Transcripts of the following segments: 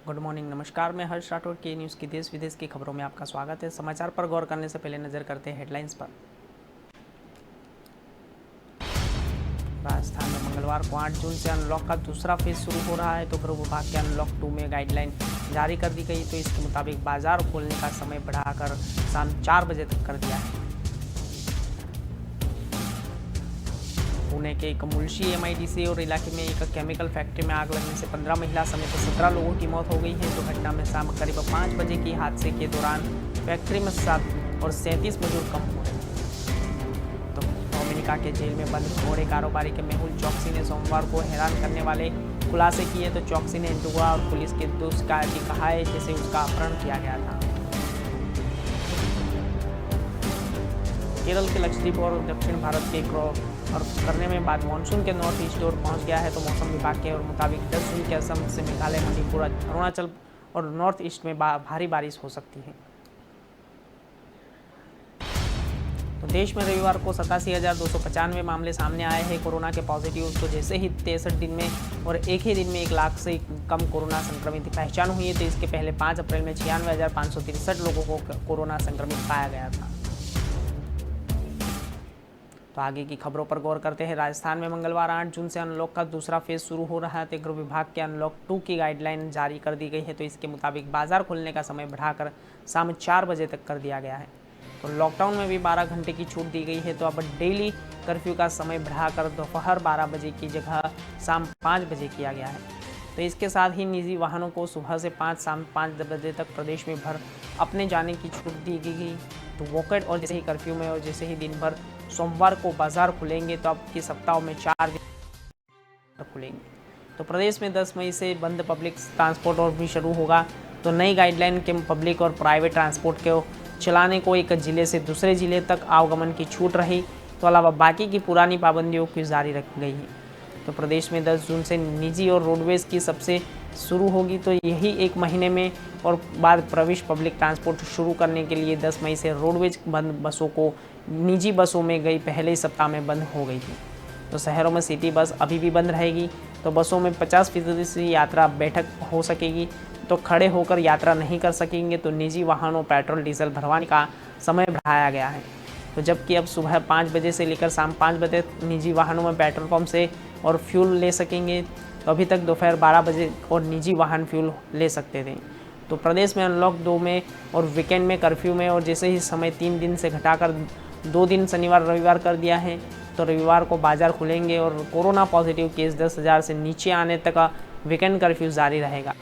Good morning, नमस्कार। मैं हर्ष राठौर के न्यूज़ की देश विदेश की खबरों में आपका स्वागत है। समाचार पर गौर करने से पहले नजर करते हैं हेडलाइंस पर। राजस्थान में मंगलवार को 8 जून से अनलॉक का दूसरा फेज शुरू हो रहा है, तो गृह विभाग के अनलॉक 2 में गाइडलाइन जारी कर दी गई। तो इसके मुताबिक बाजार खोलने का समय बढ़ाकर शाम 4 बजे तक कर दिया है। पुणे के एक मुल्शी MIDC और इलाके में एक केमिकल फैक्ट्री में आग लगने से 15 महिला समेत 17 लोगों की मौत हो गई है। तो घटना में शाम करीब 5 बजे की हादसे के दौरान फैक्ट्री में 7 और 37 मजदूर कम हो रहे हैं। तो डोमिनिका के जेल में बंद घोड़े कारोबारी के मेहुल चौकसी ने सोमवार को हैरान करने वाले खुलासे किए। तो चौकसी ने एंटीगुआ और पुलिस के 2 शिकायती कहा है जिसे उसका अपहरण किया गया था। केरल के लक्षद्वीप और दक्षिण भारत के और करने में बाद मानसून के नॉर्थ ईस्ट ओर पहुंच गया है। तो मौसम विभाग के मुताबिक 10 जून के असम से मेघालय, मणिपुर, अरुणाचल और नॉर्थ ईस्ट में भारी बारिश हो सकती है। तो देश में रविवार को 87,295 मामले सामने आए हैं कोरोना के पॉजिटिव। तो जैसे ही 63 दिन में और एक ही दिन में 1 लाख से कम कोरोना संक्रमित की पहचान हुई है। तो इसके पहले 5 अप्रैल में 96,563 लोगों को कोरोना संक्रमित पाया गया था। तो आगे की खबरों पर गौर करते हैं। राजस्थान में मंगलवार 8 जून से अनलॉक का दूसरा फेज शुरू हो रहा है। तो गृह विभाग के अनलॉक 2 की गाइडलाइन जारी कर दी गई है। तो इसके मुताबिक बाजार खुलने का समय बढ़ाकर शाम 4 बजे तक कर दिया गया है। तो लॉकडाउन में भी 12 घंटे की छूट दी गई है। तो अब डेली कर्फ्यू का समय बढ़ाकर दोपहर 12 बजे की जगह शाम 5 बजे किया गया है। तो इसके साथ ही निजी वाहनों को सुबह से शाम 5 बजे तक प्रदेश में भर अपने जाने की छूट दी गई। तो वॉकआउट और जैसे ही कर्फ्यू में और जैसे ही दिन भर सोमवार को बाजार खुलेंगे तो अब के सप्ताह में 4 दिन खुलेंगे। तो प्रदेश में 10 मई से बंद पब्लिक ट्रांसपोर्ट और भी शुरू होगा। तो नई गाइडलाइन के पब्लिक और प्राइवेट ट्रांसपोर्ट को चलाने को एक जिले से दूसरे जिले तक आवागमन की छूट रही। तो अलावा बाकी की पुरानी पाबंदियों की जारी रखी गई है। तो प्रदेश में 10 जून से निजी और रोडवेज की सबसे शुरू होगी। तो यही एक महीने में और बाद प्रवेश पब्लिक ट्रांसपोर्ट शुरू करने के लिए 10 मई से रोडवेज बंद बसों को निजी बसों में गई पहले ही सप्ताह में बंद हो गई थी। तो शहरों में सिटी बस अभी भी बंद रहेगी। तो बसों में 50% से यात्रा बैठक हो सकेगी। तो खड़े होकर यात्रा नहीं कर सकेंगे। तो निजी वाहनों पेट्रोल डीजल भरवाने का समय बढ़ाया गया है। तो जबकि अब सुबह 5 बजे से लेकर शाम 5 बजे निजी वाहनों में पेट्रोल पंप से और फ्यूल ले सकेंगे। तो अभी तक दोपहर 12 बजे और निजी वाहन फ्यूल ले सकते थे। तो प्रदेश में अनलॉक 2 में और वीकेंड में कर्फ्यू में और जैसे ही समय 3 दिन से घटाकर 2 दिन शनिवार रविवार कर दिया है। तो रविवार को बाजार खुलेंगे और कोरोना पॉजिटिव केस 10,000 से नीचे आने तक वीकेंड कर्फ्यू जारी रहेगा।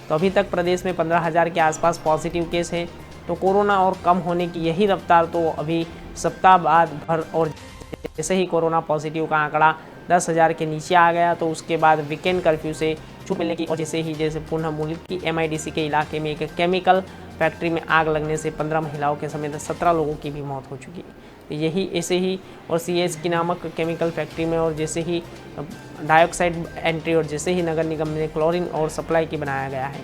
तो अभी तक प्रदेश में 15,000 के आसपास पॉजिटिव केस हैं। तो कोरोना और कम होने की यही रफ्तार तो अभी सप्ताह बाद भर और जैसे ही कोरोना पॉजिटिव का आंकड़ा 10,000 के नीचे आ गया तो उसके बाद वीकेंड कर्फ्यू से छूट मिलने की और जैसे पुनः मुल्क की MIDC के इलाके में एक केमिकल फैक्ट्री में आग लगने से 15 महिलाओं के समेत 17 लोगों की भी मौत हो चुकी है। तो यही ऐसे ही और CS की नामक केमिकल फैक्ट्री में और जैसे ही डाइऑक्साइड एंट्री और जैसे ही नगर निगम ने क्लोरीन और सप्लाई की बनाया गया है।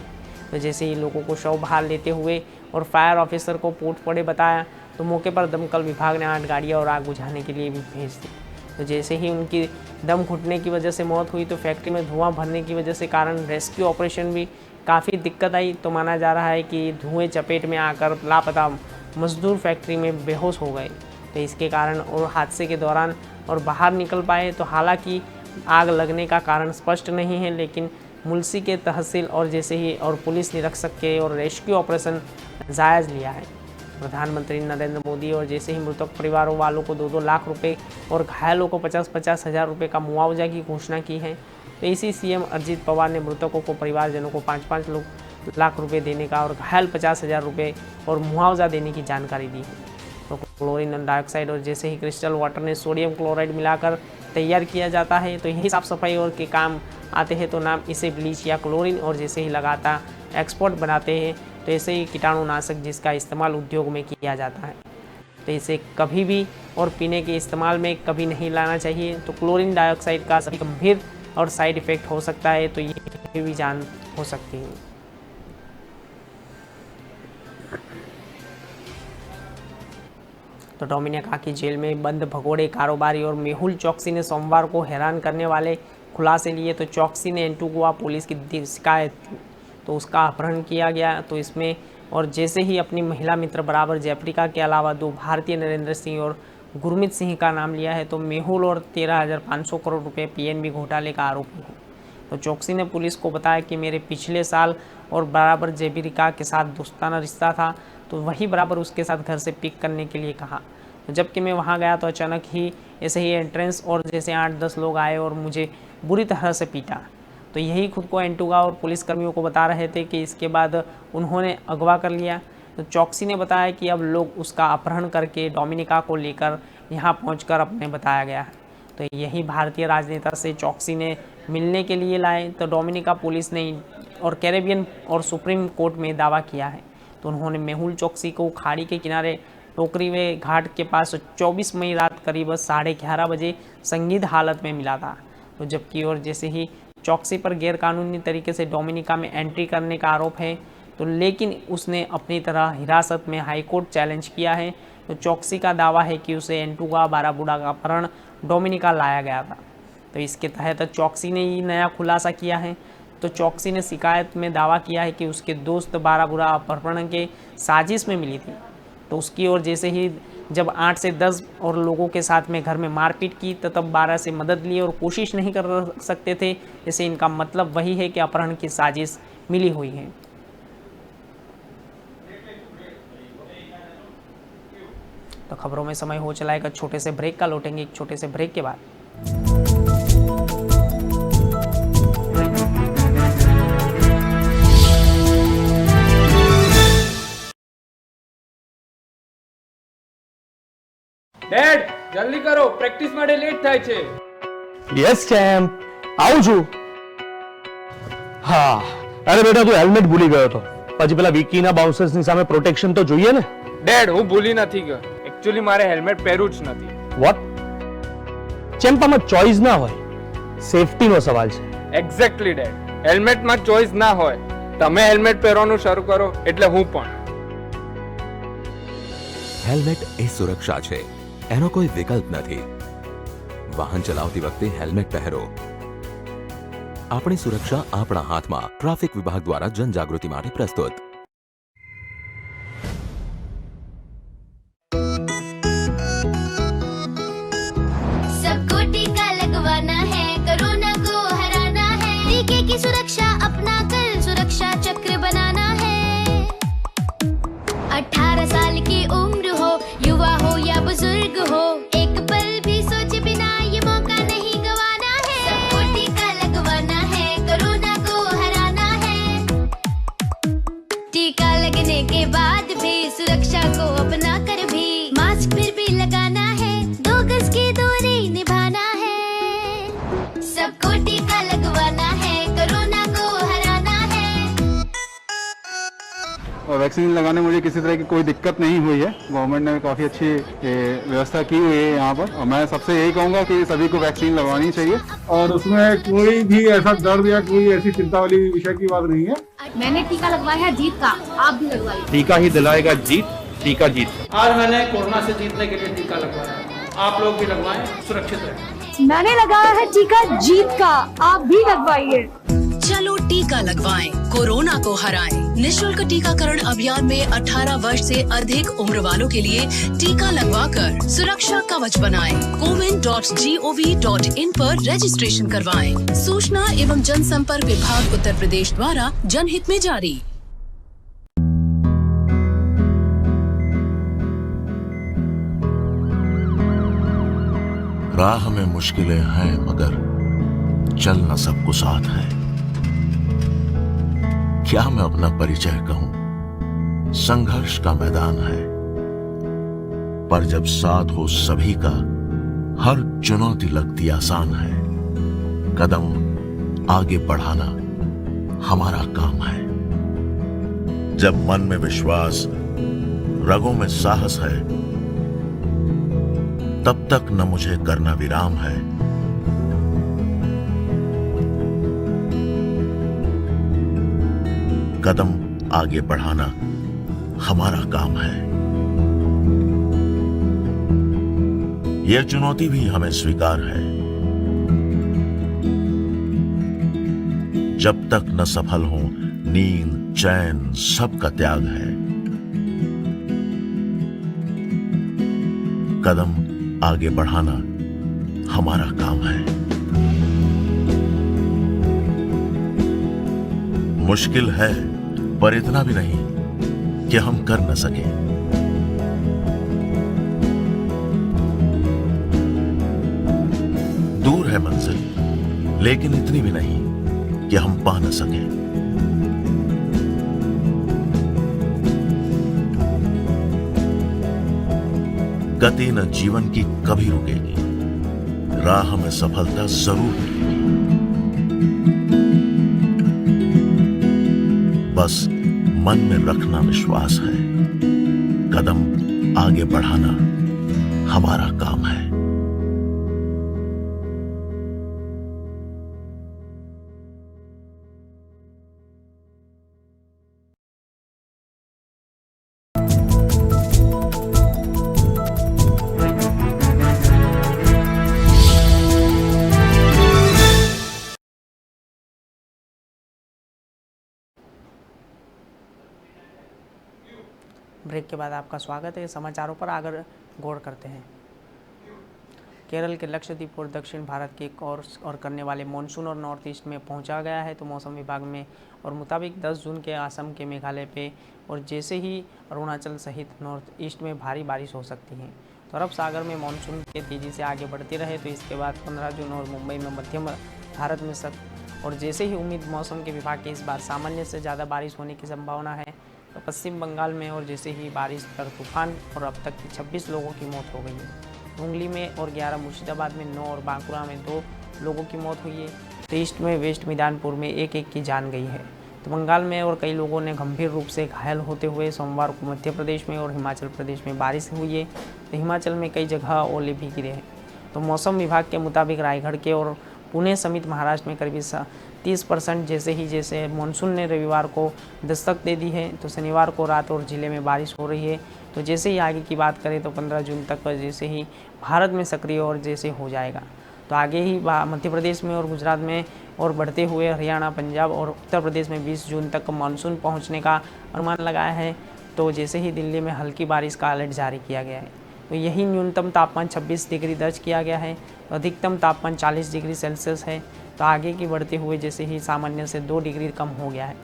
तो जैसे ही लोगों को शव बाहर लेते हुए और फायर ऑफिसर को पोटफोड़े बताया तो मौके पर दमकल विभाग ने 8 गाड़ियाँ और आग बुझाने के लिए भी भेज दी। तो जैसे ही उनकी दम घुटने की वजह से मौत हुई तो फैक्ट्री में धुआं भरने की वजह से कारण रेस्क्यू ऑपरेशन भी काफ़ी दिक्कत आई। तो माना जा रहा है कि धुएं चपेट में आकर लापता मजदूर फैक्ट्री में बेहोश हो गए। तो इसके कारण और हादसे के दौरान और बाहर निकल पाए। तो हालांकि आग लगने का कारण स्पष्ट नहीं है, लेकिन मुल्सी के तहसील और जैसे ही और पुलिस निरीक्षक के और रेस्क्यू ऑपरेशन जायज़ लिया है। प्रधानमंत्री नरेंद्र मोदी और जैसे ही मृतक परिवारों वालों को 2-2 लाख रुपए और घायलों को 50-50 हज़ार रुपये का मुआवजा की घोषणा की है। तो इसी CM अजित पवार ने मृतकों को परिवारजनों को 5-5 लाख रुपए देने का और घायल 50,000 रुपये और मुआवजा देने की जानकारी दी है। तो क्लोरीन डाइऑक्साइड और जैसे ही क्रिस्टल वाटर में सोडियम क्लोराइड मिलाकर तैयार किया जाता है। तो यही साफ सफाई और के काम आते हैं। तो नाम इसे ब्लीच या क्लोरीन और जैसे ही लगातार एक्सपोर्ट बनाते हैं। तो ऐसे ही कीटाणुनाशक जिसका इस्तेमाल उद्योग में किया जाता है। तो इसे कभी भी और पीने के इस्तेमाल में कभी नहीं लाना चाहिए। तो क्लोरीन डाइऑक्साइड का सभी गंभीर और साइड इफेक्ट हो सकता है। तो ये भी जान हो सकती है। तो डोमिनिका की जेल में बंद भगोड़े कारोबारी और मेहुल चौकसी ने सोमवार को हैरान करने वाले खुलासे लिए। तो चौकसी ने एंटीगुआ पुलिस की शिकायत तो उसका अपहरण किया गया। तो इसमें और जैसे ही अपनी महिला मित्र बराबर जयप्रिका के अलावा 2 भारतीय नरेंद्र सिंह और गुरमीत सिंह का नाम लिया है, तो मेहुल और 13,500 करोड़ रुपए पीएनबी घोटाले का आरोपी है। तो चौकसी ने पुलिस को बताया कि मेरे पिछले साल और बराबर जयप्रिका के साथ दोस्ताना रिश्ता था, तो वही बराबर उसके साथ घर से पिक करने के लिए कहा। तो जबकि मैं वहाँ गया तो अचानक ही ऐसे ही एंट्रेंस और जैसे 8-10 लोग आए और मुझे बुरी तरह से पीटा। तो यही खुद को एंटुगा और पुलिसकर्मियों को बता रहे थे कि इसके बाद उन्होंने अगवा कर लिया। तो चौकसी ने बताया कि अब लोग उसका अपहरण करके डोमिनिका को लेकर यहाँ पहुँचकर अपने बताया गया है। तो यही भारतीय राजनेता से चौकसी ने मिलने के लिए लाए। तो डोमिनिका पुलिस ने और कैरेबियन और सुप्रीम कोर्ट में दावा किया है। तो उन्होंने मेहुल चौकसी को खाड़ी के किनारे टोकरीवे घाट के पास 24 मई रात करीब 11:30 बजे संदिग्ध हालत में मिला था। तो जबकि और जैसे ही चौकसी पर गैरकानूनी तरीके से डोमिनिका में एंट्री करने का आरोप है, तो लेकिन उसने अपनी तरह हिरासत में हाईकोर्ट चैलेंज किया है। तो चौकसी का दावा है कि उसे एंटुगा बाराबुडा का अपहरण डोमिनिका लाया गया था। तो इसके तहत चौकसी ने ये नया खुलासा किया है। तो चौकसी ने शिकायत में दावा किया है कि उसके दोस्त बाराबुडा अपहरण के साजिश में मिली थी। तो उसकी ओर जैसे ही जब 8 से 10 और लोगों के साथ में घर में मारपीट की, तो तब 12 से मदद ली और कोशिश नहीं कर सकते थे। जैसे इनका मतलब वही है कि अपहरण की साजिश मिली हुई है। तो खबरों में समय हो चला एक छोटे से ब्रेक का, लौटेंगे एक छोटे से ब्रेक के बाद। ડેડ જલ્દી કરો, પ્રેક્ટિસ માટે લેટ થાય છે. યસ ચેમ્પ, આવું છું. હા, અરે બેટા તું હેલ્મેટ ભૂલી ગયો હતો. પછી પેલા વિકીના બાઉન્સર્સની સામે પ્રોટેક્શન તો જોઈએ ને. ડેડ હું ભૂલી નથી ગયો. એક્ચ્યુઅલી મારે હેલ્મેટ પહેરવું જ નથી. વોટ? ચેમ્પ આમાં ચોઇસ ના હોય. સેફટીનો સવાલ છે. Exactly dead. હેલ્મેટમાં ચોઇસ ના હોય. તમે હેલ્મેટ પહેરવાનું શરૂ કરો એટલે હું પણ. હેલ્મેટ એ સુરક્ષા છે, એનો કોઈ વિકલ્પ નથી. વાહન ચલાવતી વખતે હેલ્મેટ પહેરો. આપણી સુરક્ષા આપણા હાથમાં. ટ્રાફિક વિભાગ દ્વારા જનજાગૃતિ માટે પ્રસ્તુત. सबको टीका लगवाना है, कोरोना को हराना है। टीके की सुरक्षा अपना कर सुरक्षा चक्र बनाना है। 18 साल की उम्र हो, युवा हो या बुजुर्ग हो, एक पल भी सोचे बिना ये मौका नहीं गवाना है। सबको टीका लगवाना है, कोरोना को हराना है। टीका लगने के बाद भी सुरक्षा को अपना कर भी मास्क फिर भी लगाना है, 2 गज की दूरी निभाना है। सबको टीका लगवाना है, कोरोना को हराना है। और वैक्सीन लगाने में मुझे किसी तरह की कोई दिक्कत नहीं हुई है। गवर्नमेंट ने काफ़ी अच्छी व्यवस्था की हुई है यहाँ पर, और मैं सबसे यही कहूँगा कि सभी को वैक्सीन लगवानी चाहिए। और उसमें कोई भी ऐसा दर्द या कोई ऐसी चिंता वाली विषय की बात नहीं है। मैंने टीका लगवाया है जीत का, आप भी लगवाइए। टीका ही दिलाएगा जीत, टीका जीत। आज मैंने कोरोना से जीतने के लिए टीका लगवाया, आप लोग भी लगवाएं, सुरक्षित रहें। मैंने लगाया है टीका जीत का, आप भी लगवाइए। चलो टीका लगवाएं, कोरोना को हराएं। निशुल्क टीकाकरण अभियान में 18 वर्ष से अधिक उम्र वालों के लिए टीका लगवाकर सुरक्षा कवच बनाएं। cowin.gov.in पर रजिस्ट्रेशन करवाएं। सूचना एवं जनसंपर्क विभाग उत्तर प्रदेश द्वारा जनहित में जारी। राह में मुश्किलें हैं मगर चलना सबको साथ है। क्या मैं अपना परिचय कहूं, संघर्ष का मैदान है, पर जब साथ हो सभी का हर चुनौती लगती आसान है। कदम आगे बढ़ाना हमारा काम है। जब मन में विश्वास, रगों में साहस है, तब तक न मुझे करना विराम है। कदम आगे बढ़ाना हमारा काम है। यह चुनौती भी हमें स्वीकार है। जब तक न सफल हों नींद, चैन सब का त्याग है। कदम आगे बढ़ाना हमारा काम है। मुश्किल है पर इतना भी नहीं कि हम कर न सके। दूर है मंजिल लेकिन इतनी भी नहीं कि हम पा न सके। गति न जीवन की कभी रुकेगी, राह में सफलता जरूर मिलेगी। बस मन में रखना विश्वास है, कदम आगे बढ़ाना हमारा काम है। ब्रेक के बाद आपका स्वागत है। समाचारों पर आगे गौर करते हैं। केरल के लक्षद्वीप और दक्षिण भारत के और करने वाले मानसून और नॉर्थ ईस्ट में पहुंचा गया है। तो मौसम विभाग में और मुताबिक 10 जून के असम के मेघालय पे और जैसे ही अरुणाचल सहित नॉर्थ ईस्ट में भारी बारिश हो सकती है। तो अरब सागर में मानसून के तेज़ी से आगे बढ़ते रहे तो इसके बाद 15 जून और मुंबई में मध्यम भारत में और जैसे ही उम्मीद मौसम के विभाग के इस बार सामान्य से ज़्यादा बारिश होने की संभावना है। तो पश्चिम बंगाल में और जैसे ही बारिश पर तूफान और अब तक 26 लोगों की मौत हो गई है। हुगली में और 11, मुर्शिदाबाद में 9 और बांकुड़ा में 2 लोगों की मौत हुई है। तो ईस्ट में वेस्ट मिदनापुर में 1-1 की जान गई है। तो बंगाल में और कई लोगों ने गंभीर रूप से घायल होते हुए सोमवार को मध्य प्रदेश में और हिमाचल प्रदेश में बारिश हुई है। तो हिमाचल में कई जगह ओले भी गिरे हैं। तो मौसम विभाग के मुताबिक रायगढ़ के और पुणे समेत महाराष्ट्र में करीब 30% जैसे मानसून ने रविवार को दस्तक दे दी है। तो शनिवार को रात और जिले में बारिश हो रही है। तो जैसे ही आगे की बात करें तो 15 जून तक जैसे ही भारत में सक्रिय और जैसे हो जाएगा तो आगे ही मध्य प्रदेश में और गुजरात में और बढ़ते हुए हरियाणा, पंजाब और उत्तर प्रदेश में 20 जून तक मानसून पहुंचने का अनुमान लगाया है। तो जैसे ही दिल्ली में हल्की बारिश का अलर्ट जारी किया गया है। तो यही न्यूनतम तापमान 26 डिग्री दर्ज किया गया है। तो अधिकतम तापमान 40 डिग्री सेल्सियस है। तो आगे की बढ़ते हुए जैसे ही सामान्य से 2 डिग्री कम हो गया है।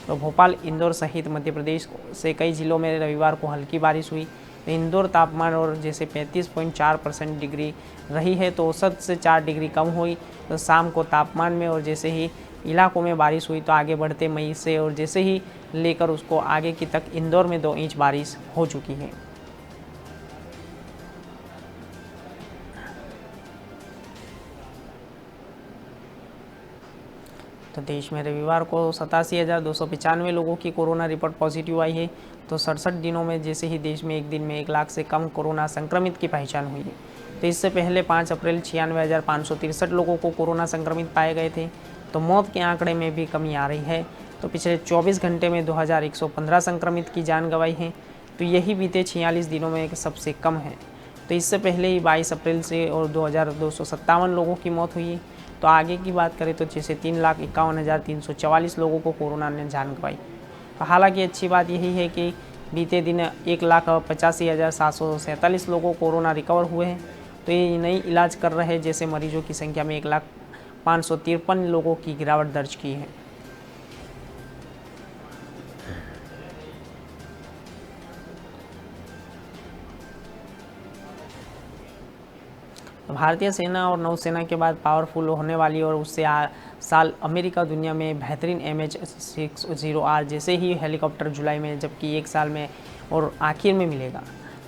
तो भोपाल, इंदौर सहित मध्य प्रदेश से कई जिलों में रविवार को हल्की बारिश हुई। तो इंदौर तापमान और जैसे 35.4% डिग्री रही है। तो औसत से 4 डिग्री कम हुई। तो शाम को तापमान में और जैसे ही इलाकों में बारिश हुई तो आगे बढ़ते मई से और जैसे ही लेकर उसको आगे की तक इंदौर में 2 इंच बारिश हो चुकी है। तो देश में रविवार को 87,295 लोगों की कोरोना रिपोर्ट पॉजिटिव आई है। तो 67 दिनों में जैसे ही देश में एक दिन में 1 लाख से कम कोरोना संक्रमित की पहचान हुई है। तो इससे पहले 5 अप्रैल 96,563 लोगों को कोरोना संक्रमित पाए गए थे। तो मौत के आंकड़े में भी कमी आ रही है। तो पिछले 24 घंटे में 2115 संक्रमित की जान गंवाई है। तो यही बीते 46 दिनों में सबसे कम है। तो इससे पहले ही 22 अप्रैल से और 2,257 लोगों की मौत हुई है। तो आगे की बात करें तो जैसे 3,51,344 लोगों को कोरोना ने जान गंवाई। तो हालांकि अच्छी बात यही है कि बीते दिन 1,85,747 लोगों कोरोना रिकवर हुए हैं। तो ये नई इलाज कर रहे जैसे मरीजों की संख्या में 1,553 लोगों की गिरावट दर्ज की है। भारतीय सेना और नौसेना के बाद पावरफुल होने वाली और उससे साल अमेरिका दुनिया में बेहतरीन MH-60R जैसे ही हेलीकॉप्टर जुलाई में, जबकि 1 साल में और आखिर में मिलेगा।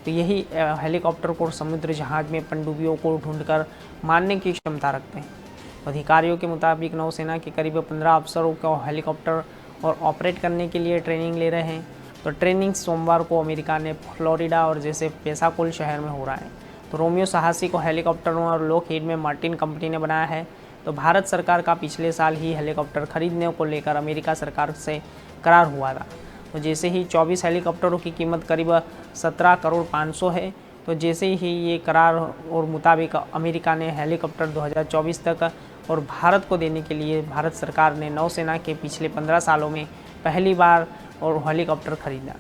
तो यही हेलीकॉप्टर को समुद्र जहाज में पनडुब्बियों को ढूंढकर मारने की क्षमता रखते हैं। अधिकारियों के मुताबिक नौसेना के करीब 15 अफसरों को हेलीकॉप्टर और ऑपरेट करने के लिए ट्रेनिंग ले रहे हैं। तो ट्रेनिंग सोमवार को अमेरिका ने फ्लोरिडा और जैसे पेसाकोल शहर में हो रहा है। तो रोमियो साहसी को हेलीकॉप्टरों और लॉकहीड में मार्टिन कंपनी ने बनाया है। तो भारत सरकार का पिछले साल ही हेलीकॉप्टर खरीदने को लेकर अमेरिका सरकार से करार हुआ था। तो जैसे ही 24 हेलीकॉप्टरों की कीमत करीब 17,500,00,000 है। तो जैसे ही ये करार और मुताबिक अमेरिका ने हेलीकॉप्टर 2024 तक और भारत को देने के लिए भारत सरकार ने नौसेना के पिछले 15 सालों में पहली बार और हेलीकॉप्टर खरीदा।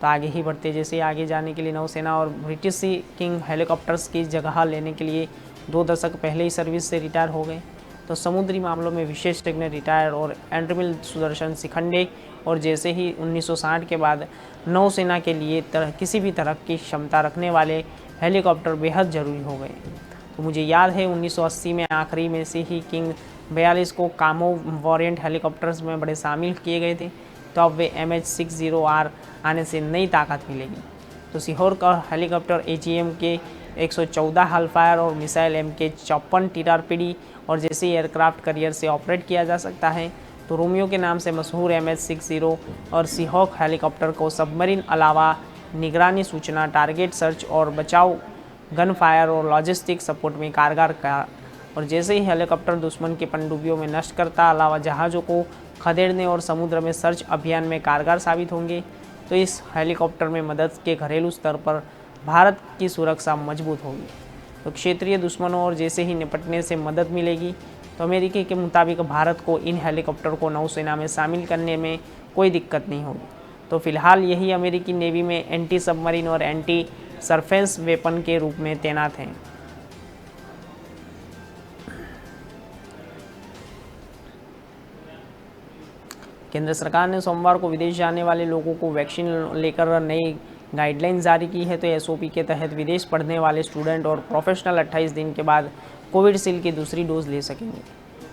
तो आगे ही बढ़ते जैसे आगे जाने के लिए नौसेना और ब्रिटिश सी किंग हेलीकॉप्टर्स की जगह लेने के लिए 2 दशक पहले ही सर्विस से रिटायर हो गए। तो समुद्री मामलों में विशेषज्ञ रिटायर और एडमिरल सुदर्शन शिखंडे और जैसे ही 1960 के बाद नौसेना के लिए किसी भी तरह की क्षमता रखने वाले हेलीकॉप्टर बेहद ज़रूरी हो गए। तो मुझे याद है 1980 में आखिरी में से ही किंग 42 को कामो वॉरिएंट हेलीकॉप्टर्स में बड़े शामिल किए गए थे। तो अब वे MH-60R आने से नई ताकत मिलेगी। तो सीहोर का हेलीकॉप्टर AGM के 114 हलफायर और मिसाइल MK-54 TRPD और जैसे एयरक्राफ्ट करियर से ऑपरेट किया जा सकता है। तो रोमियो के नाम से मशहूर MH-60 और सीहॉक हेलीकॉप्टर को सबमरीन अलावा निगरानी, सूचना, टारगेट सर्च और बचाव, गन फायर और लॉजिस्टिक सपोर्ट में कारगर का। और जैसे ही हेलीकॉप्टर दुश्मन के पनडुब्बियों में नष्ट करता अलावा जहाज़ों को खदेड़ने और समुद्र में सर्च अभियान में कारगर साबित होंगे। तो इस हेलीकॉप्टर में मदद के घरेलू स्तर पर भारत की सुरक्षा मजबूत होगी। तो क्षेत्रीय दुश्मनों और जैसे ही निपटने से मदद मिलेगी। तो अमेरिकी के मुताबिक भारत को इन हेलीकॉप्टर को नौसेना में शामिल करने में कोई दिक्कत नहीं होगी। तो फिलहाल यही अमेरिकी नेवी में एंटी सबमरीन और एंटी सरफेस वेपन के रूप में तैनात हैं। केंद्र सरकार ने सोमवार को विदेश जाने वाले लोगों को वैक्सीन लेकर नई गाइडलाइन जारी की है। तो SOP के तहत विदेश पढ़ने वाले स्टूडेंट और प्रोफेशनल 28 दिन के बाद कोविडशील्ड की दूसरी डोज ले सकेंगे।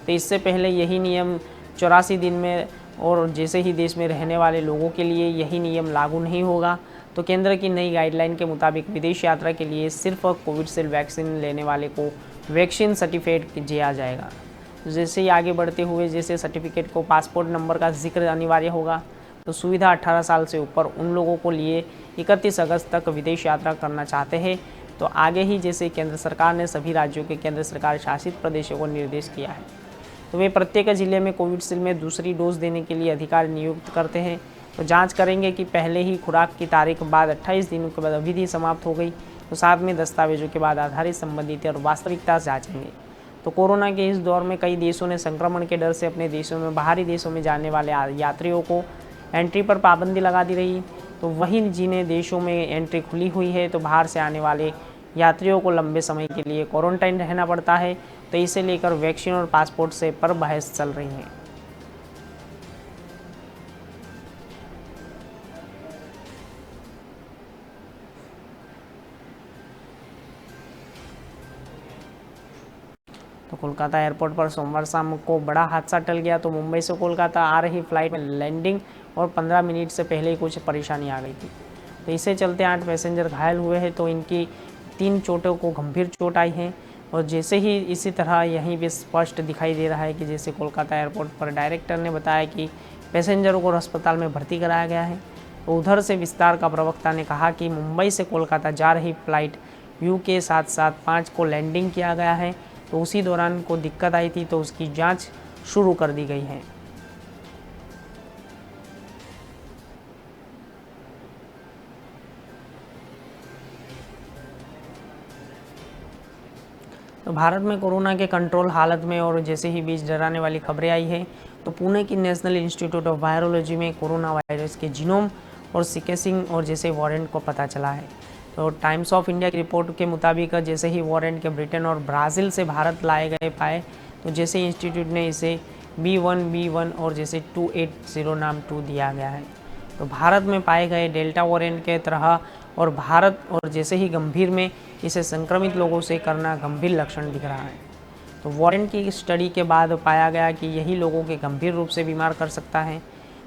तो इससे पहले यही नियम 84 दिन में और जैसे ही देश में रहने वाले लोगों के लिए यही नियम लागू नहीं होगा। तो केंद्र की नई गाइडलाइन के मुताबिक विदेश यात्रा के लिए सिर्फ कोविडशील्ड वैक्सीन लेने वाले को वैक्सीन सर्टिफिकेट दिया जाएगा। जैसे ही आगे बढ़ते हुए जैसे सर्टिफिकेट को पासपोर्ट नंबर का जिक्र अनिवार्य होगा। तो सुविधा 18 साल से ऊपर उन लोगों को लिए 31 अगस्त तक विदेश यात्रा करना चाहते हैं। तो आगे ही जैसे केंद्र सरकार ने सभी राज्यों के केंद्र सरकार शासित प्रदेशों को निर्देश किया है। तो वे प्रत्येक जिले में कोविडशील्ड में दूसरी डोज देने के लिए अधिकारी नियुक्त करते हैं। तो जांच करेंगे कि पहले ही खुराक की तारीख बाद 28 दिनों के बाद अवधि समाप्त हो गई। तो साथ में दस्तावेजों के बाद आधारित संबंधित और वास्तविकता जांचेंगे। तो कोरोना के इस दौर में कई देशों ने संक्रमण के डर से अपने देशों में बाहरी देशों में जाने वाले यात्रियों को एंट्री पर पाबंदी लगा दी रही। तो वहीं जिन्हें देशों में एंट्री खुली हुई है तो बाहर से आने वाले यात्रियों को लंबे समय के लिए क्वारंटाइन रहना पड़ता है। तो इसे लेकर वैक्सीन और पासपोर्ट से पर बहस चल रही है। तो कोलकाता एयरपोर्ट पर सोमवार शाम को बड़ा हादसा टल गया। तो मुंबई से कोलकाता आ रही फ्लाइट में लैंडिंग और 15 मिनट से पहले ही कुछ परेशानी आ गई थी। तो इससे चलते 8 पैसेंजर घायल हुए हैं। तो इनकी 3 चोटों को गंभीर चोट आई है। और जैसे ही इसी तरह यहीं भी स्पष्ट दिखाई दे रहा है कि जैसे कोलकाता एयरपोर्ट पर डायरेक्टर ने बताया कि पैसेंजरों को अस्पताल में भर्ती कराया गया है। तो उधर से विस्तार का प्रवक्ता ने कहा कि मुंबई से कोलकाता जा रही फ्लाइट UK 775 को लैंडिंग किया गया है। तो उसी दौरान को दिक्कत आई थी तो उसकी जांच शुरू कर दी गई है। तो भारत में कोरोना के कंट्रोल हालत में और जैसे ही बीच डराने वाली खबरें आई है। तो पुणे की नेशनल इंस्टीट्यूट ऑफ वायरोलॉजी में कोरोना वायरस के जीनोम और सीक्वेंसिंग और जैसे वारंट को पता चला है। तो टाइम्स ऑफ इंडिया की रिपोर्ट के मुताबिक जैसे ही वारंट के ब्रिटेन और ब्राज़ील से भारत लाए गए पाए तो जैसे इंस्टीट्यूट ने इसे B1B1 और जैसे 280 नाम 2 दिया गया है। तो भारत में पाए गए डेल्टा वारंट के तरह और भारत और जैसे ही गंभीर में इसे संक्रमित लोगों से करना गंभीर लक्षण दिख रहा है। तो वारंट की स्टडी के बाद पाया गया कि यही लोगों के गंभीर रूप से बीमार कर सकता है।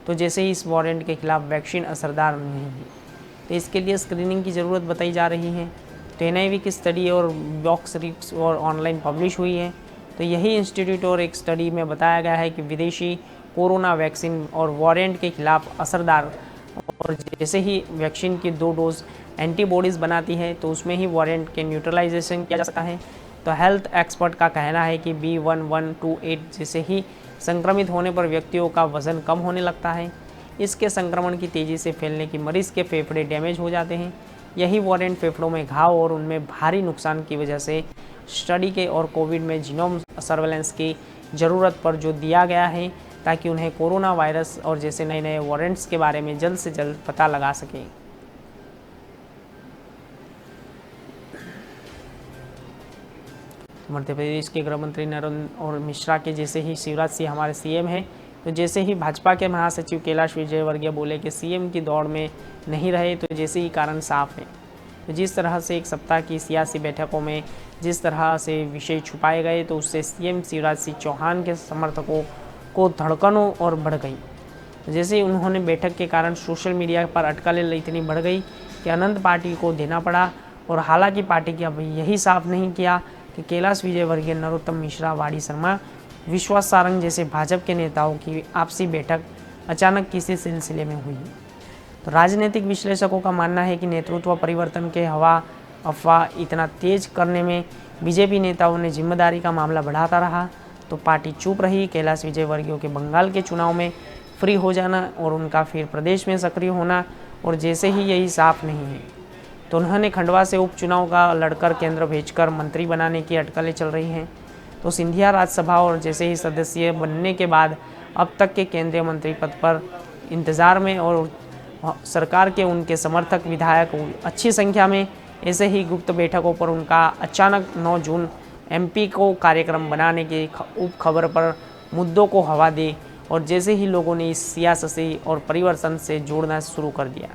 तो जैसे ही इस वारंट के खिलाफ वैक्सीन असरदार नहीं है तो इसके लिए स्क्रीनिंग की ज़रूरत बताई जा रही है। तो NIV की स्टडी और बॉक्स रिप्स और ऑनलाइन पब्लिश हुई है। तो यही इंस्टीट्यूट और एक स्टडी में बताया गया है कि विदेशी कोरोना वैक्सीन और वारंट के खिलाफ असरदार और जैसे ही वैक्सीन की 2 डोज एंटीबॉडीज़ बनाती है तो उसमें ही वारंट के न्यूट्रलाइजेशन किया जा सकता है। तो हेल्थ एक्सपर्ट का कहना है कि B1128 जैसे ही संक्रमित होने पर व्यक्तियों का वज़न कम होने लगता है। इसके संक्रमण की तेज़ी से फैलने की मरीज के फेफड़े डैमेज हो जाते हैं। यही वारंट फेफड़ों में घाव और उनमें भारी नुकसान की वजह से स्टडी के और कोविड में जीनोम सर्वेलेंस की ज़रूरत पर जो दिया गया है ताकि उन्हें कोरोना वायरस और जैसे नए नए वारंट्स के बारे में जल्द से जल्द पता लगा सके। मध्य प्रदेश के गृह मंत्री नरेंद्र और मिश्रा के जैसे ही शिवराज सिंह हमारे सीएम हैं, तो जैसे ही भाजपा के महासचिव कैलाश विजयवर्गीय बोले कि सीएम की दौड़ में नहीं रहे, तो जैसे ही कारण साफ है। तो जिस तरह से एक सप्ताह की सियासी बैठकों में जिस तरह से विषय छुपाए गए, तो उससे सीएम शिवराज सिंह चौहान के समर्थकों को धड़कनों और बढ़ गई। तो जैसे ही उन्होंने बैठक के कारण सोशल मीडिया पर अटकलें इतनी बढ़ गई कि अनंत पार्टी को देना पड़ा। और हालांकि पार्टी की अब यही साफ नहीं किया कि कैलाश विजयवर्गीय, नरोत्तम मिश्रा, वाड़ी शर्मा, विश्वास सारंग जैसे भाजपा के नेताओं की आपसी बैठक अचानक किसी सिलसिले में हुई। तो राजनीतिक विश्लेषकों का मानना है कि नेतृत्व परिवर्तन के हवा अफवाह इतना तेज करने में बीजेपी नेताओं ने जिम्मेदारी का मामला बढ़ाता रहा, तो पार्टी चुप रही। कैलाश विजयवर्गीय के बंगाल के चुनाव में फ्री हो जाना और उनका फिर प्रदेश में सक्रिय होना, और जैसे ही यही साफ नहीं है, तो उन्होंने खंडवा से उपचुनाव का लड़कर केंद्र भेजकर मंत्री बनाने की अटकलें चल रही हैं। तो सिंधिया राज्यसभा और जैसे ही सदस्य बनने के बाद अब तक के केंद्रीय मंत्री पद पर इंतज़ार में, और सरकार के उनके समर्थक विधायक अच्छी संख्या में। ऐसे ही गुप्त बैठकों पर उनका अचानक 9 जून एमपी को कार्यक्रम बनाने की उप खबर पर मुद्दों को हवा दे, और जैसे ही लोगों ने इस सियासती और परिवर्तन से जोड़ना शुरू कर दिया,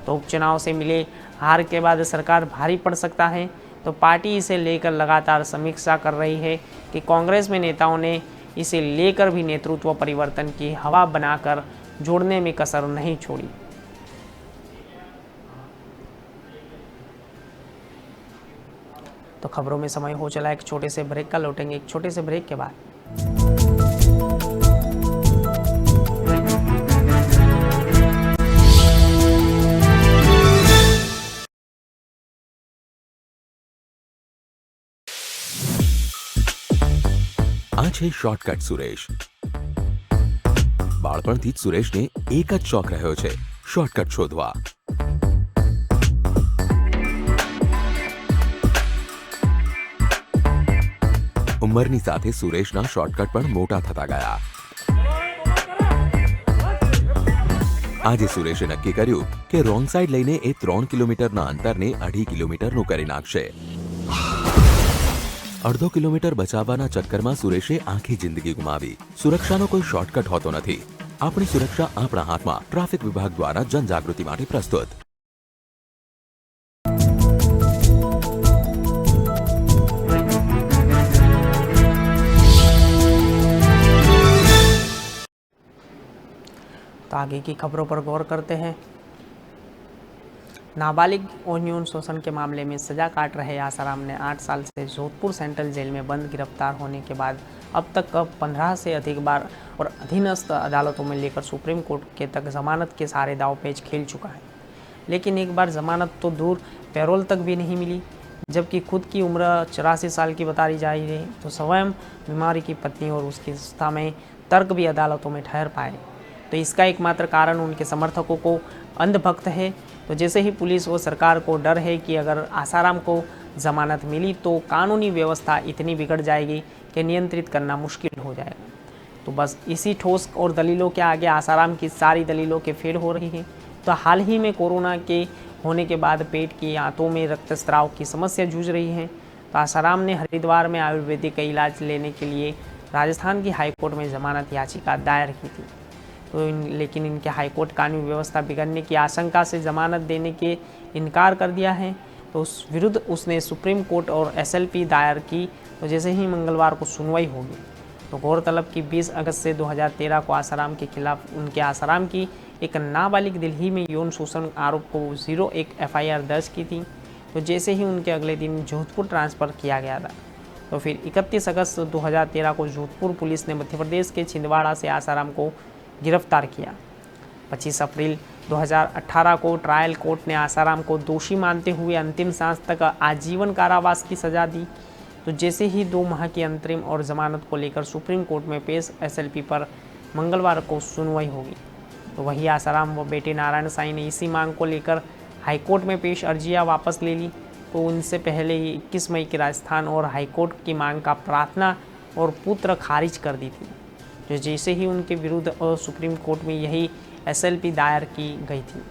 तो उपचुनाव से मिले हार के बाद सरकार भारी पड़ सकता है। तो पार्टी इसे लेकर लगातार समीक्षा कर रही है कि कांग्रेस में नेताओं ने इसे लेकर भी नेतृत्व परिवर्तन की हवा बनाकर जोड़ने में कसर नहीं छोड़ी। तो खबरों में समय हो चला एक छोटे से ब्रेक का, लौटेंगे एक छोटे से ब्रेक के बाद। આ છે શોર્ટકટ સુરેશ. બાળપણથી જ સુરેશને એક જ શોખ રહ્યો છે, શોર્ટકટ શોધવા. ઉંમરની સાથે સુરેશના શોર્ટકટ પણ મોટા થતા ગયા. આજે સુરેશે નક્કી કર્યું કે રોંગ સાઈડ લઈને એ 3 કિલોમીટરના અંતરને 2.5 કિલોમીટરનું કરી નાખશે. 1/2 કિલોમીટર બચાવવાના ચક્કરમાં સુરેશે આખી જિંદગી ગુમાવી. સુરક્ષાનો કોઈ શોર્ટકટ હોતો નથી. આપણી સુરક્ષા આપણા હાથમાં. ટ્રાફિક વિભાગ દ્વારા જનજાગૃતિ માટે પ્રસ્તુત. तो आगे की खबरों पर गौर करते हैं। नाबालिग और यौन शोषण के मामले में सजा काट रहे आसाराम ने 8 साल से जोधपुर सेंट्रल जेल में बंद गिरफ्तार होने के बाद अब तक 15 से अधिक बार और अधीनस्थ अदालतों में लेकर सुप्रीम कोर्ट के तक जमानत के सारे दावपेच खेल चुका है। लेकिन एक बार जमानत तो दूर, पैरोल तक भी नहीं मिली, जबकि खुद की उम्र 84 साल की बता जा रही है। तो स्वयं बीमारी की पत्नी और उसकी संस्था में तर्क भी अदालतों में ठहर पाए। तो इसका एकमात्र कारण उनके समर्थकों को अंधभक्त है। तो जैसे ही पुलिस व सरकार को डर है कि अगर आसाराम को जमानत मिली तो कानूनी व्यवस्था इतनी बिगड़ जाएगी कि नियंत्रित करना मुश्किल हो जाएगा। तो बस इसी ठोस और दलीलों के आगे आसाराम की सारी दलीलों के फेल हो रही है। तो हाल ही में कोरोना के होने के बाद पेट की आंतों में रक्तस्राव की समस्या जूझ रही है। तो आसाराम ने हरिद्वार में आयुर्वेदिक का इलाज लेने के लिए राजस्थान की हाईकोर्ट में जमानत याचिका दायर की थी। तो लेकिन इनके हाईकोर्ट कानूनी व्यवस्था बिगड़ने की आशंका से जमानत देने के इनकार कर दिया है। तो उस विरुद्ध उसने सुप्रीम कोर्ट और एसएलपी दायर की। तो जैसे ही मंगलवार को सुनवाई होगी, तो गौरतलब कि 20 अगस्त से 2013 को आसाराम के खिलाफ उनके आसाराम की एक नाबालिग दिल्ली में यौन शोषण आरोप को 01 FIR दर्ज की थी। तो जैसे ही उनके अगले दिन जोधपुर ट्रांसफ़र किया गया था, तो फिर 31 अगस्त 2013 को जोधपुर पुलिस ने मध्य प्रदेश के छिंदवाड़ा से आसाराम को गिरफ्तार किया। 25 अप्रैल 2018 को ट्रायल कोर्ट ने आसाराम को दोषी मानते हुए अंतिम सांस तक आजीवन कारावास की सजा दी। तो जैसे ही 2 माह की अंतरिम और जमानत को लेकर सुप्रीम कोर्ट में पेश एसएलपी पर मंगलवार को सुनवाई होगी। तो वही आसाराम व बेटे नारायण साईं ने इसी मांग को लेकर हाईकोर्ट में पेश अर्जियां वापस ले ली। तो उनसे पहले ही 21 मई की राजस्थान और हाईकोर्ट की मांग का प्रार्थना और पुत्र खारिज कर दी थी, जो जैसे ही उनके विरुद्ध सुप्रीम कोर्ट में यही SLP दायर की गई थी।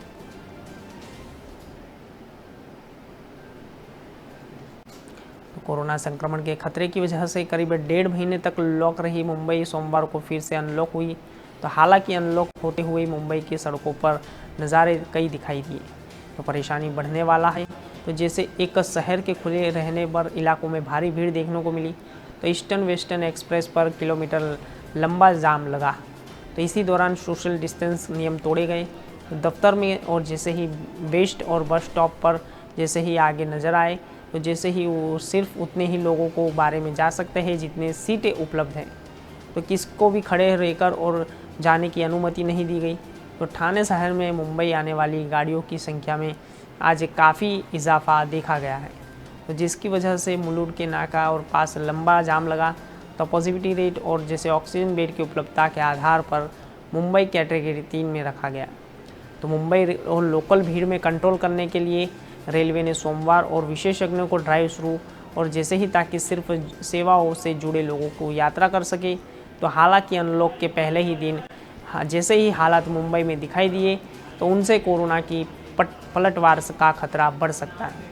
कोरोना संक्रमण के खतरे की वजह से करीब 1.5 महीने तक लॉक रही मुंबई सोमवार को फिर से अनलॉक हुई। तो हालांकि अनलॉक होते हुए मुंबई की सड़कों पर नज़ारे कई दिखाई दिए, तो परेशानी बढ़ने वाला है। तो जैसे एक शहर के खुले रहने पर इलाकों में भारी भीड़ देखने को मिली, तो ईस्टर्न वेस्टर्न एक्सप्रेस पर किलोमीटर लंबा जाम लगा। तो इसी दौरान सोशल डिस्टेंस नियम तोड़े गए। तो दफ्तर में और जैसे ही बेस्ट और बस स्टॉप पर जैसे ही आगे नज़र आए, तो जैसे ही वो सिर्फ उतने ही लोगों को बारे में जा सकते हैं जितने सीटें उपलब्ध हैं। तो किसको भी खड़े रहकर और जाने की अनुमति नहीं दी गई। तो ठाणे शहर में मुंबई आने वाली गाड़ियों की संख्या में आज काफ़ी इजाफा देखा गया है, तो जिसकी वजह से मुलुंड के नाका और पास लंबा जाम लगा। तो पॉजिटिविटी रेट और जैसे ऑक्सीजन बेड की उपलब्धता के आधार पर मुंबई कैटेगरी 3 में रखा गया। तो मुंबई और लोकल भीड़ में कंट्रोल करने के लिए रेलवे ने सोमवार और विशेषज्ञों को ड्राइव थ्रू और जैसे ही ताकि सिर्फ सेवाओं से जुड़े लोगों को यात्रा कर सके। तो हालांकि अनलॉक के पहले ही दिन जैसे ही हालात मुंबई में दिखाई दिए, तो उनसे कोरोना की पलटवार का खतरा बढ़ सकता है।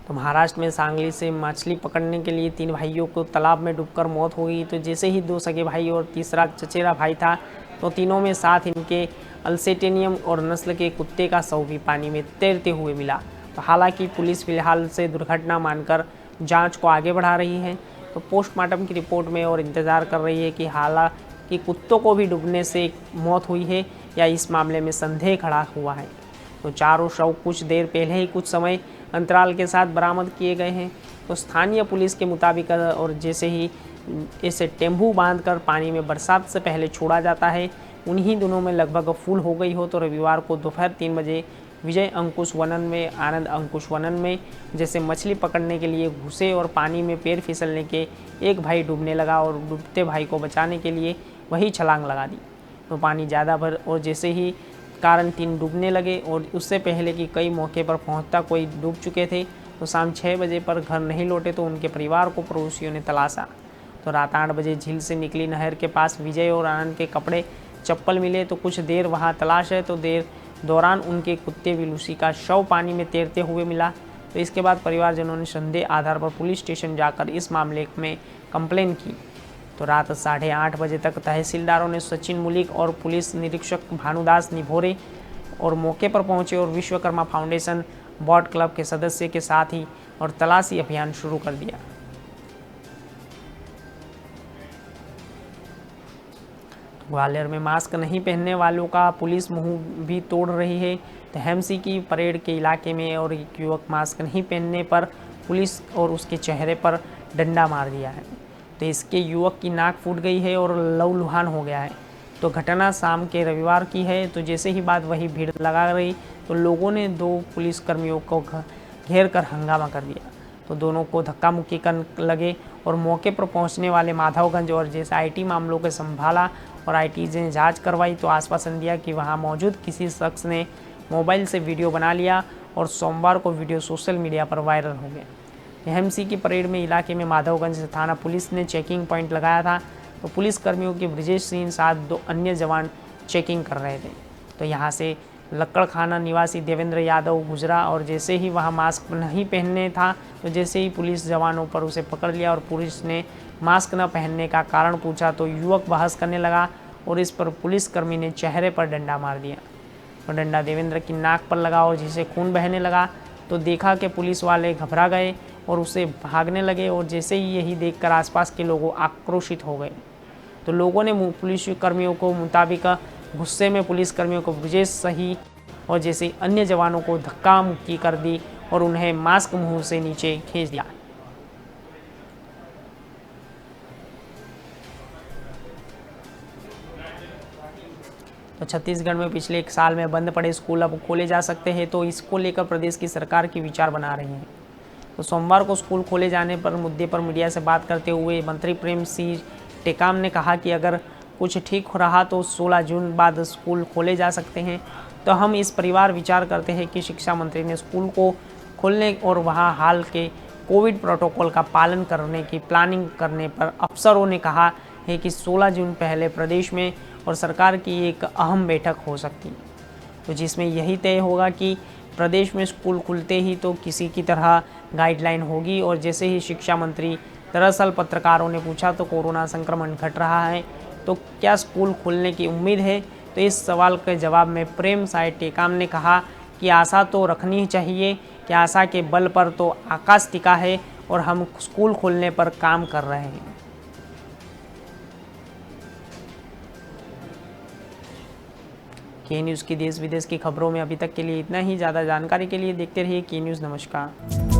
तो महाराष्ट्र में सांगली से मछली पकड़ने के लिए 3 भाइयों को तालाब में डूबकर मौत हो गई। तो जैसे ही 2 सगे भाई और तीसरा चचेरा भाई था, तो तीनों में साथ इनके अल्सेटेनियम और नस्ल के कुत्ते का शव भी पानी में तैरते हुए मिला। तो हालांकि पुलिस फिलहाल से दुर्घटना मानकर जांच को आगे बढ़ा रही है। तो पोस्टमार्टम की रिपोर्ट में और इंतज़ार कर रही है कि हालांकि कुत्तों को भी डूबने से मौत हुई है या इस मामले में संदेह खड़ा हुआ है। तो चारों शव कुछ देर पहले ही कुछ समय अंतराल के साथ बरामद किए गए हैं। तो स्थानीय पुलिस के मुताबिक और जैसे ही इसे टेम्बू बांधकर पानी में बरसात से पहले छोड़ा जाता है, उन्हीं दिनों में लगभग फुल हो गई हो। तो रविवार को दोपहर 3 बजे विजय अंकुश वनन में आनंद अंकुश वनन में जैसे मछली पकड़ने के लिए घुसे और पानी में पैर फिसलने के एक भाई डूबने लगा और डूबते भाई को बचाने के लिए वही छलांग लगा दी। तो पानी ज़्यादा भर और जैसे ही कारण 3 डूबने लगे और उससे पहले कि कई मौके पर पहुंचता कोई डूब चुके थे। तो शाम 6 बजे पर घर नहीं लौटे, तो उनके परिवार को पड़ोसियों ने तलाशा। तो रात 8 बजे झील से निकली नहर के पास विजय और आनंद के कपड़े चप्पल मिले। तो कुछ देर वहां तलाश है, तो देर दौरान उनके कुत्ते विलूसी का शव पानी में तैरते हुए मिला। तो इसके बाद परिवारजनों ने संदेह आधार पर पुलिस स्टेशन जाकर इस मामले में कंप्लेन की। तो रात 8:30 बजे तक तहसीलदारों ने सचिन मुलिक और पुलिस निरीक्षक भानुदास निभोरे और मौके पर पहुंचे और विश्वकर्मा फाउंडेशन बोट क्लब के सदस्य के साथ ही और तलाशी अभियान शुरू कर दिया। ग्वालियर में मास्क नहीं पहनने वालों का पुलिस मुंह भी तोड़ रही है। तो हेमसी की परेड के इलाके में और एक युवक मास्क नहीं पहनने पर पुलिस और उसके चेहरे पर डंडा मार दिया है। तो इसके युवक की नाक फूट गई है और लहूलुहान हो गया है। तो घटना शाम के रविवार की है। तो जैसे ही बात वही भीड़ लगा रही, तो लोगों ने 2 पुलिसकर्मियों को घेर कर हंगामा कर दिया। तो दोनों को धक्का मुक्की करने लगे और मौके पर पहुंचने वाले माधवगंज और जैसे IT मामलों के संभाला और IT ने जांच करवाई। तो आश्वासन दिया कि वहां मौजूद किसी शख्स ने मोबाइल से वीडियो बना लिया और सोमवार को वीडियो सोशल मीडिया पर वायरल हो गया। हेमसी की परेड में इलाके में माधवगंज थाना पुलिस ने चेकिंग पॉइंट लगाया था। तो पुलिसकर्मियों के ब्रिजेश सिंह साथ 2 अन्य जवान चेकिंग कर रहे थे। तो यहाँ से लक्कड़खाना निवासी देवेंद्र यादव गुजरा और जैसे ही वहाँ मास्क नहीं पहनने था, तो जैसे ही पुलिस जवानों पर उसे पकड़ लिया और पुलिस ने मास्क न पहनने का कारण पूछा, तो युवक बहस करने लगा और इस पर पुलिसकर्मी ने चेहरे पर डंडा मार दिया और डंडा देवेंद्र की नाक पर लगा और जिसे खून बहने लगा। तो देखा कि पुलिस वाले घबरा गए और उसे भागने लगे और जैसे ही यही देखकर आसपास के लोग आक्रोशित हो गए। तो लोगों ने पुलिसकर्मियों को मुताबिक गुस्से में पुलिसकर्मियों को ब्रिजेश सही और जैसे अन्य जवानों को धक्का मुक्की कर दी और उन्हें मास्क मुंह से नीचे खींच दिया। तो छत्तीसगढ़ में पिछले 1 साल में बंद पड़े स्कूल अब खोले जा सकते हैं। तो इसको लेकर प्रदेश की सरकार की विचार बना रही है। तो सोमवार को स्कूल खोले जाने पर मुद्दे पर मीडिया से बात करते हुए मंत्री प्रेम सिंह टेकाम ने कहा कि अगर कुछ ठीक हो रहा तो 16 जून बाद स्कूल खोले जा सकते हैं। तो हम इस परिवार विचार करते हैं कि शिक्षा मंत्री ने स्कूल को खोलने और वहां हाल के कोविड प्रोटोकॉल का पालन करने की प्लानिंग करने पर अफसरों ने कहा है कि 16 जून पहले प्रदेश में और सरकार की एक अहम बैठक हो सकती है, तो जिसमें यही तय होगा कि प्रदेश में स्कूल खुलते ही तो किसी की तरह गाइडलाइन होगी। और जैसे ही शिक्षा मंत्री, दरअसल पत्रकारों ने पूछा तो कोरोना संक्रमण घट रहा है तो क्या स्कूल खुलने की उम्मीद है, तो इस सवाल के जवाब में प्रेम साय टेकाम ने कहा कि आशा तो रखनी ही चाहिए, कि आशा के बल पर तो आकाश टिका है और हम स्कूल खोलने पर काम कर रहे हैं। के न्यूज़ की देश विदेश की खबरों में अभी तक के लिए इतना ही। ज़्यादा जानकारी के लिए देखते रहिए के न्यूज़। नमस्कार।